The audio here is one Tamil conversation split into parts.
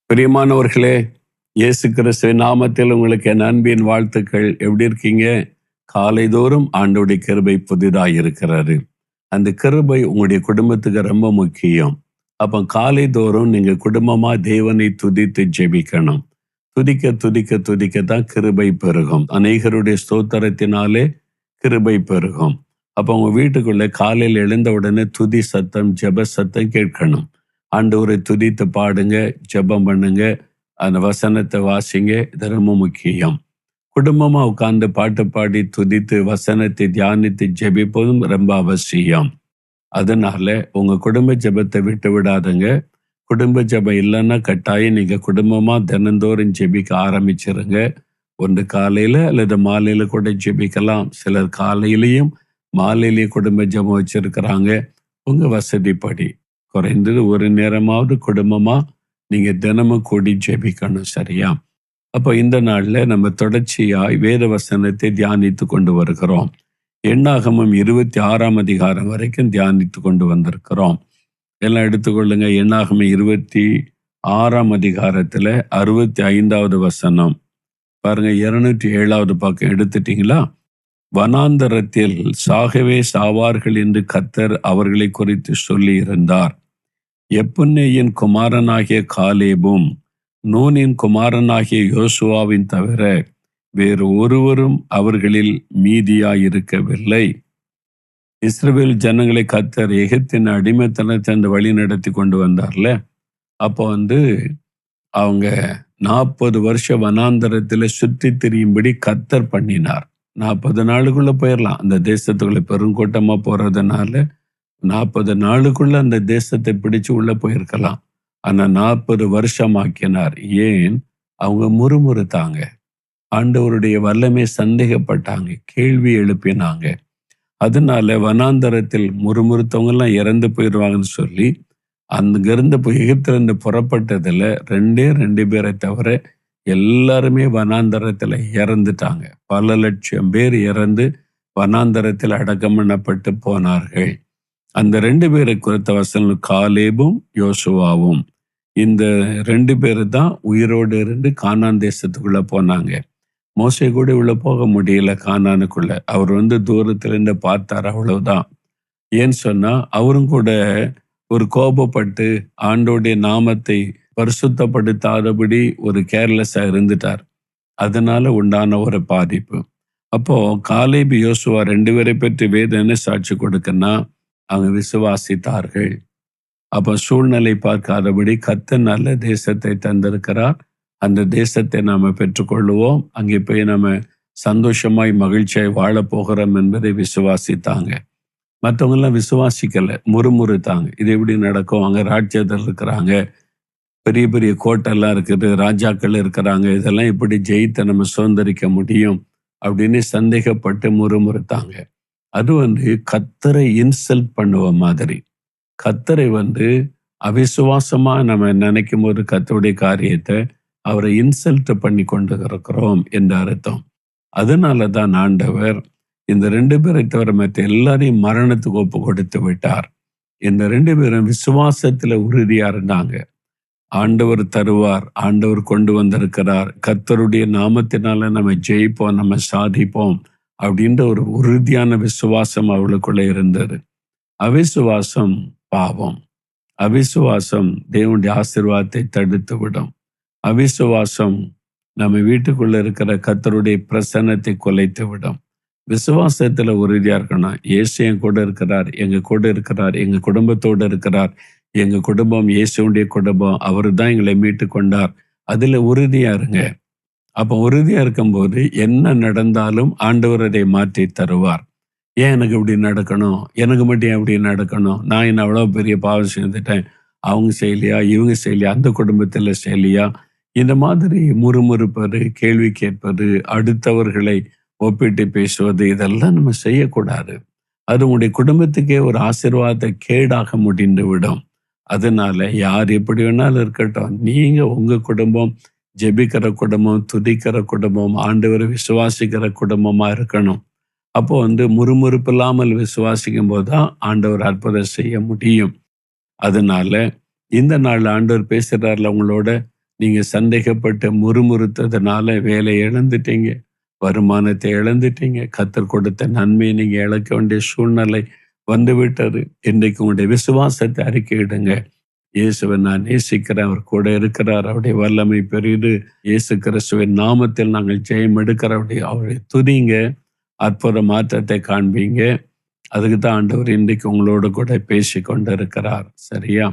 பிரியமானவர்களே, இயேசு கிறிஸ்துவின் நாமத்தில் உங்களுக்கு என் அன்பின் வாழ்த்துக்கள். எப்படி இருக்கீங்க? காலைதோறும் ஆண்டவருடைய கிருபை புதிதாய் இருக்கிறது. அந்த கிருபை உங்களுடைய குடும்பத்துக்கு ரொம்ப முக்கியம். அப்ப காலைதோறும் நீங்க குடும்பமா தேவனை துதித்து ஜெபிக்கணும். துதிக்க துதிக்க துதிக்கத்தான் கிருபை பெருகும். அநேகருடைய ஸ்தோத்திரத்தினாலே கிருபை பெருகும். அப்ப உங்க வீட்டுக்குள்ள காலையில் எழுந்த உடனே துதி சத்தம், ஜெப சத்தம் கேட்கணும். ஆண்டவரை துதித்து பாடுங்க, ஜெபம் பண்ணுங்க, அந்த வசனத்தை வாசிங்க. இது ரொம்ப முக்கியம். குடும்பமா உட்கார்ந்து பாட்டு பாடி துதித்து வசனத்தை தியானித்து ஜெபிப்பதும் ரொம்ப அவசியம். அதனால உங்க குடும்ப ஜெபத்தை விட்டு விடாதுங்க. குடும்ப ஜெபம் இல்லைன்னா கட்டாயம் நீங்க குடும்பமா தினந்தோறும் ஜெபிக்க ஆரம்பிச்சிருங்க. ஒன்று காலையில அல்லது மாலையில கூட ஜெபிக்கலாம். சிலர் காலையிலையும் மாலையிலேயே குடும்ப ஜெபம் வச்சிருக்கிறாங்க. உங்க வசதிப்படி குறைந்தது ஒரு நேரமாவது குடும்பமா நீங்க தினமும் கூடி ஜெபிக்கணும். சரியா? அப்போ இந்த நாள்ல நம்ம தொடர்ச்சியாய் வேத வசனத்தை தியானித்து கொண்டு வருகிறோம். எண்ணாகமம் 26ஆம் அதிகாரம் வரைக்கும் தியானித்து கொண்டு வந்திருக்கிறோம். எல்லாம் எடுத்துக்கொள்ளுங்க. எண்ணாகமம் 26ஆம் அதிகாரத்துல 65வது வசனம் பாருங்க. 207வது பக்கம் எடுத்துட்டீங்களா? வனாந்தரத்தில் சாகவே சாவார்கள் என்று கர்த்தர் அவர்களை குறித்து சொல்லி இருந்தார். எப்புன்னேயின் குமாரனாகிய காலேபும் நூனின் குமாரனாகிய யோசுவாவின் தவிர வேறு ஒருவரும் அவர்களில் மீதியாயிருக்கவில்லை. இஸ்ரவேல் ஜனங்களை கர்த்தர் எகிப்தின் அடிமைத்தனத்தை அந்த வழி நடத்தி கொண்டு வந்தார்ல. அப்போ அவங்க 40 வருஷம் வனாந்தரத்துல சுற்றி திரியும்படி கர்த்தர் பண்ணினார். 40 நாளுக்குள்ள போயிடலாம். அந்த தேசத்துக்குள்ள பெருங்கூட்டமா போறதுனால 40 நாளுக்குள்ள அந்த தேசத்தை பிடிச்சு உள்ள போயிருக்கலாம். ஆனா 40 வருஷம் ஆக்கினார். ஏன்? அவங்க முறுமுறுத்தாங்க. ஆண்டவருடைய வல்லமை சந்தேகப்பட்டாங்க, கேள்வி எழுப்பினாங்க. அதனால வனாந்தரத்தில் முறுமுறுத்தவங்க எல்லாம் இறந்து போயிடுவாங்கன்னு சொல்லி அங்கிருந்து எகிப்திலிருந்து புறப்பட்டதுல 2 பேரை தவிர எல்லாருமே வனாந்தரத்துல இறந்துட்டாங்க. பல லட்சம் பேர் இறந்து வனாந்தரத்தில் அடக்கம் பண்ணப்பட்டு போனார்கள். அந்த 2 பேரை குறித்த வசனம் காலேபும் யோசுவாவும். இந்த 2 பேரு தான் உயிரோடு இருந்து கானான் தேசத்துக்குள்ள போனாங்க. மோசே கூட உள்ள போக முடியல கானானுக்குள்ள. அவர் தூரத்திலிருந்து பார்த்தார், அவ்வளவுதான். ஏன்னு சொன்னா அவரும் கூட ஒரு கோபப்பட்டு ஆண்டோடைய நாமத்தை பரிசுத்தப்படுத்தாதபடி ஒரு கேர்லெஸ்ஸா இருந்துட்டார். அதனால உண்டான ஒரு பாதிப்பு. அப்போ காலேபு யோசுவா 2 பேரை பற்றி வேதம் என்ன சாட்சி கொடுக்கன்னா, அவங்க விசுவாசித்தார்கள். அப்ப சூழ்நிலை பார்க்காதபடி கர்த்தர் நல்ல தேசத்தை தந்திருக்கிறார். அந்த தேசத்தை நாம பெற்றுக்கொள்ளுவோம். அங்கே போய் நம்ம சந்தோஷமாய் மகிழ்ச்சியாய் வாழ போகிறோம் என்பதை விசுவாசித்தாங்க. மற்றவங்க எல்லாம் விசுவாசிக்கல, முறுமுறுத்தாங்க. இது எப்படி நடக்கும்? அங்க ராஜ்யத்தில் இருக்கிறாங்க, பெரிய பெரிய கோட்டெல்லாம் இருக்குது, ராஜாக்கள் இருக்கிறாங்க, இதெல்லாம் எப்படி ஜெயித்து நம்ம சுதந்திரிக்க முடியும் அப்படின்னு சந்தேகப்பட்டு முறுமுறுத்தாங்க. அது கர்த்தரை இன்சல்ட் பண்ணுவ மாதிரி. கர்த்தரை அவிசுவாசமா நம்ம நினைக்கும் போது கர்த்தருடைய காரியத்தை அவரை இன்சல்ட் பண்ணி கொண்டு இருக்கிறோம் என்ற அர்த்தம். அதனாலதான் ஆண்டவர் இந்த 2 பேரை தவிர மற்ற எல்லாரையும் மரணத்துக்கு ஒப்பு கொடுத்து விட்டார். இந்த 2 பேரும் விசுவாசத்துல உறுதியா இருந்தாங்க. ஆண்டவர் தருவார், ஆண்டவர் கொண்டு வந்திருக்கிறார், கர்த்தருடைய நாமத்தினால நம்ம ஜெயிப்போம், நம்ம சாதிப்போம் அப்படின்ற ஒரு உறுதியான விசுவாசம் அவளுக்குள்ள இருந்தது. அவிசுவாசம் பாவம். அவிசுவாசம் தேவனுடைய ஆசீர்வாதத்தை தடுத்து விடும். அவிசுவாசம் நம்ம வீட்டுக்குள்ள இருக்கிற கர்த்தருடைய பிரசன்னத்தை குலைத்து விடும். விசுவாசத்துல உறுதியா இருக்கணும். இயேசு என் கூட இருக்கிறார், எங்க கூட இருக்கிறார், எங்க குடும்பத்தோடு இருக்கிறார், எங்க குடும்பம் இயேசுடைய குடும்பம், அவரு தான் எங்களை மீட்டு கொண்டார். அதுல உறுதியா இருங்க. அப்ப உறுதியா இருக்கும்போது என்ன நடந்தாலும் ஆண்டவர் அதை மாற்றி தருவார். ஏன் எனக்கு இப்படி நடக்கணும்? எனக்கு மட்டும் ஏன் இப்படி நடக்கணும்? நான் என்ன அவ்வளவு பெரிய பாவம் செஞ்சுட்டேன், அவங்க செய்யலையா, இவங்க செய்யலையா, அந்த குடும்பத்துல செய்யலையா? இந்த மாதிரி முறுமுறுப்பது, கேள்வி கேட்பது, அடுத்தவர்களை ஒப்பிட்டு பேசுவது, இதெல்லாம் நம்ம செய்யக்கூடாது. அது உங்களுடைய குடும்பத்துக்கே ஒரு ஆசீர்வாதத்தை கேடாக முடிந்து விடும். அதனால யார் எப்படி வேணாலும் இருக்கட்டும், நீங்க உங்க குடும்பம் ஜெபிக்கிற குடும்பம், துதிக்கிற குடும்பம், ஆண்டவரை விசுவாசிக்கிற குடும்பமா இருக்கணும். அப்போ முறுமுறுப்பு இல்லாமல் விசுவாசிக்கும் போதுதான் ஆண்டவர் அற்புதம் செய்ய முடியும். அதனால இந்த நாள் ஆண்டவர் பேசுறாருல உங்களோட, நீங்க சந்தேகப்பட்டு முறுமுறுத்ததுனால வேலையை இழந்துட்டீங்க, வருமானத்தை இழந்துட்டீங்க, கர்த்தர் கொடுத்த நன்மையை நீங்க இழக்க வேண்டிய சூழ்நிலை வந்துவிட்டது. இன்றைக்கு உங்களுடைய விசுவாசத்தை அறிக்கையிடுங்க. இயேசுவை நான் நேசிக்கிறேன், அவர் கூட இருக்கிறார், அவருடைய வல்லமை பெரிது. இயேசு கிறிஸ்துவின் நாமத்தில் நாங்கள் ஜெயம் எடுக்கிற அவருடைய துதிங்க, அற்புத மாற்றத்தை காண்பீங்க. அதுக்கு தான் ஆண்டவர் இன்றைக்கு உங்களோடு கூட பேசி கொண்டு இருக்கிறார். சரியா?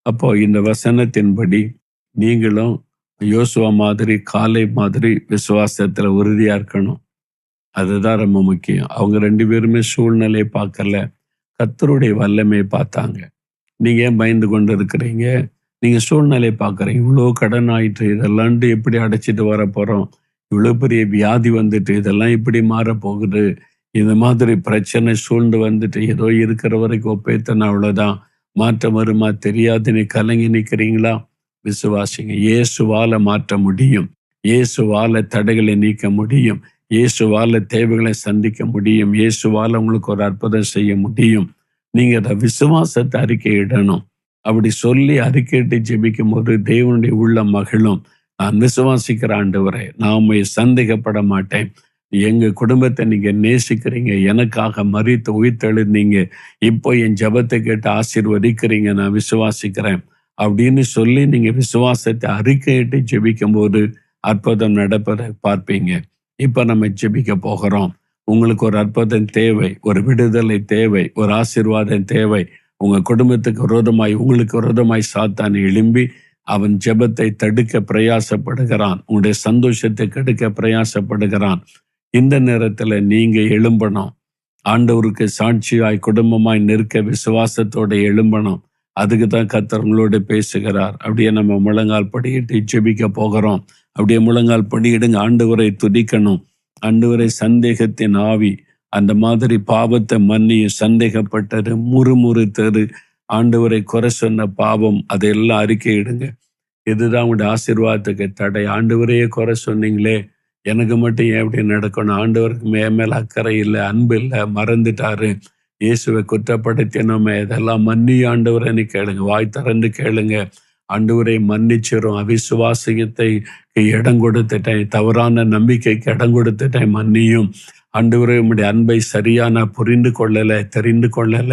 அப்போ இந்த வசனத்தின்படி நீங்களும் யோசுவா மாதிரி, காலை மாதிரி விசுவாசத்துல உறுதியா இருக்கணும். அதுதான் ரொம்ப முக்கியம். அவங்க 2 பேருமே சூழ்நிலையை பார்க்கல, கர்த்தருடைய வல்லமையை பார்த்தாங்க. நீங்க ஏன் பயந்து கொண்டு இருக்கிறீங்க? நீங்க சூழ்நிலையை பார்க்குறீங்க. இவ்வளோ கடன் ஆயிற்று, இதெல்லாம்ட்டு எப்படி அடைச்சிட்டு வர போறோம்? இவ்வளோ பெரிய வியாதி வந்துட்டு, இதெல்லாம் எப்படி மாறப்போகுது? இந்த மாதிரி பிரச்சனை சூழ்ந்து வந்துட்டு, ஏதோ இருக்கிற வரைக்கும் ஒப்பேத்தன அவ்வளோதான், மாற்றம் வருமா தெரியாதுன்னு கலங்கி நிற்கிறீங்களா? விசுவாசிங்க. இயேசுவால மாற்ற முடியும். இயேசுவால தடைகளை நீக்க முடியும். இயேசுவால தேவைகளை சந்திக்க முடியும். இயேசுவால உங்களுக்கு ஒரு அற்புதம் செய்ய முடியும். நீங்க அந்த விசுவாசத்தை அறிக்கையிடணும். அப்படி சொல்லி அறிக்கையிட்டு ஜெபிக்கும் போது தேவனுடைய உள்ள மகிழும். நான் விசுவாசிக்கிற ஆண்டவரே, நான் உம்மை சந்தேகப்பட மாட்டேன். எங்க குடும்பத்தை நீங்க நேசிக்கிறீங்க, எனக்காக மரித்து உயிர்த்தெழுந்தீங்க, இப்போ என் ஜெபத்தை கேட்டு ஆசீர்வதிக்கிறீங்க, நான் விசுவாசிக்கிறேன் அப்படின்னு சொல்லி நீங்க விசுவாசத்தை அறிக்கையிட்டு ஜெபிக்கும் போது அற்புதம் நடப்பதை பார்ப்பீங்க. இப்ப நம்ம ஜெபிக்க போகிறோம். உங்களுக்கு ஒரு அற்புதம் தேவை, ஒரு விடுதலை தேவை, ஒரு ஆசீர்வாதம் தேவை. உங்க குடும்பத்துக்கு விரோதமாய், உங்களுக்கு விரோதமாய் சாத்தான் எழும்பி அவன் ஜெபத்தை தடுக்க பிரயாசப்படுகிறான். உங்களுடைய சந்தோஷத்தை கெடுக்க பிரயாசப்படுகிறான். இந்த நேரத்துல நீங்க எழும்பணும். ஆண்டவருக்கு சாட்சியாய் குடும்பமாய் நிற்க விசுவாசத்தோட எழும்பணும். அதுக்கு தான் கர்த்தர் உங்களோட பேசுகிறார். அப்படியே நம்ம முழங்கால் படியிட்டு ஜெபிக்க போகிறோம். அப்படியே முழங்கால் படியிடுங்க. ஆண்டவரை துதிக்கணும். ஆண்டவரை சந்தேகத்தின் ஆவி, அந்த மாதிரி பாவத்தை மன்னியும், சந்தேகப்பட்டது, முறுமுறுத்தது, ஆண்டவரை குறை சொன்ன பாவம், அதையெல்லாம் அறிக்கையிடுங்க. இதுதான் உங்களுடைய ஆசீர்வாதத்துக்கு தடை. ஆண்டவரையே குறை சொன்னீங்களே, எனக்கு மட்டும் ஏன் இப்படி நடக்கணும்? ஆண்டவருக்கு மேல் அக்கறை இல்லை, அன்பு இல்லை, மறந்துட்டாரு, இயேசுவை குற்றப்படுத்தினோமே, இதெல்லாம் மன்னி ஆண்டவரன்னு கேளுங்க. வாய் திறந்து கேளுங்க. ஆண்டவரை மன்னிச்சிரும். அவிசுவாசத்தை இடம் கொடுத்துட்டேன், தவறான நம்பிக்கைக்கு இடம் கொடுத்துட்டேன், மன்னியும். ஆண்டவரே, உம்முடைய அன்பை சரியா நான் புரிந்து கொள்ளல, தெரிந்து கொள்ளல,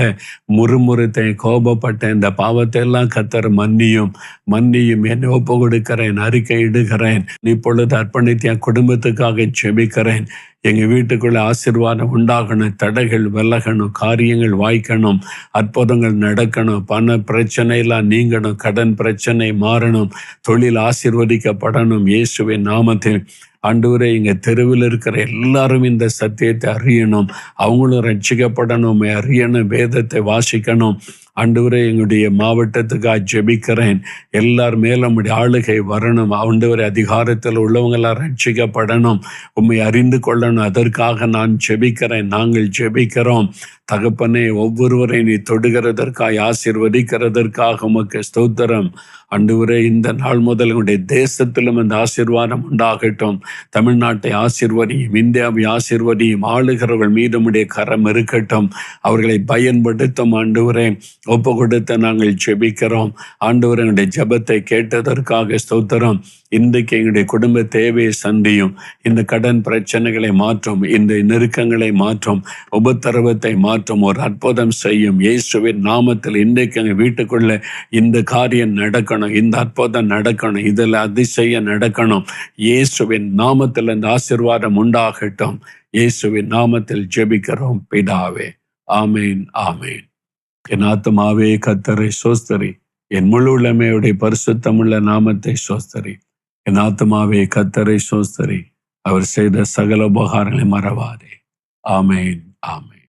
முறுமுறுத்தேன், கோபப்பட்டேன், இந்த பாவத்தை எல்லாம் கர்த்தர் மன்னியும், மன்னியும். என்னை ஒப்பு கொடுக்கிறேன், அறிக்கை இடுகிறேன். இப்பொழுது அர்ப்பணித்து என் குடும்பத்துக்காக ஜெபிக்கிறேன். எங்க வீட்டுக்குள்ள ஆசீர்வாதம் உண்டாகணும், தடைகள் விலகணும், காரியங்கள் வாய்க்கணும், அற்புதங்கள் நடக்கணும், பண பிரச்சனை எல்லாம் நீங்கணும், கடன் பிரச்சனை மாறணும், தொழில் ஆசீர்வதிக்கப்படணும். இயேசுவின் நாமத்தில் ஆண்டவரே, இங்க தெருவில் இருக்கிற எல்லாரும் இந்த சத்தியத்தை அறியணும், அவங்களும் ரட்சிக்கப்படணும், அறியணும், வேதத்தை வாசிக்கணும். ஆண்டவரே, எங்களுடைய மாவட்டத்துக்காக ஜெபிக்கிறேன். எல்லார் மேலும் உம்முடைய ஆளுகை வரணும். ஆண்டவரே, அதிகாரத்தில் உள்ளவங்களாம் ரட்சிக்கப்படணும், உம்மை அறிந்து கொள்ளணும். அதற்காக நான் ஜெபிக்கிறேன், நாங்கள் ஜெபிக்கிறோம். தகப்பனே, ஒவ்வொருவரை நீ தொடுகிறதற்காக, ஆசீர்வதிக்கிறதற்காக உமக்கு ஸ்தோத்திரம். ஆண்டவரே, இந்த நாள் முதல் உங்களுடைய தேசத்திலும் இந்த ஆசீர்வாதம் உண்டாகட்டும். தமிழ்நாட்டை ஆசீர்வதியும், இந்தியாவை ஆசீர்வதியும், ஆளுகிறவர்கள் மீது உம்முடைய கரம் இருக்கட்டும், அவர்களை பயன்படுத்தும். ஆண்டவரே, ஒப்பு கொடுத்த நாங்கள் ஜெபிக்கிறோம். ஆண்டவரே, எங்களுடைய ஜெபத்தை கேட்டதற்காக ஸ்தோத்திரம். இன்றைக்கு எங்களுடைய குடும்ப தேவையை சந்தியும், இந்த கடன் பிரச்சனைகளை மாற்றும், இந்த நெருக்கங்களை மாற்றும், உபத்திரவத்தை மாற்றும், ஒரு அற்புதம் செய்யும். இயேசுவின் நாமத்தில் இன்றைக்கு எங்கள் வீட்டுக்குள்ள இந்த காரியம் நடக்கணும், இந்த அற்புதம் நடக்கணும், இதில் அதிசயம் நடக்கணும். இயேசுவின் நாமத்தில் இந்த ஆசீர்வாதம் உண்டாகட்டும். இயேசுவின் நாமத்தில் ஜெபிக்கிறோம் பிதாவே. ஆமேன், ஆமேன். என் ஆத்துமாவே கர்த்தரை சோஸ்தரி, என் முழு உள்ளமையுடைய பரிசுத்தமுள்ள நாமத்தை சோஸ்தரி. என் ஆத்துமாவே கர்த்தரை சோஸ்தரி, அவர் செய்த சகல உபகாரங்களை மறவாதே. ஆமேன், ஆமேன்.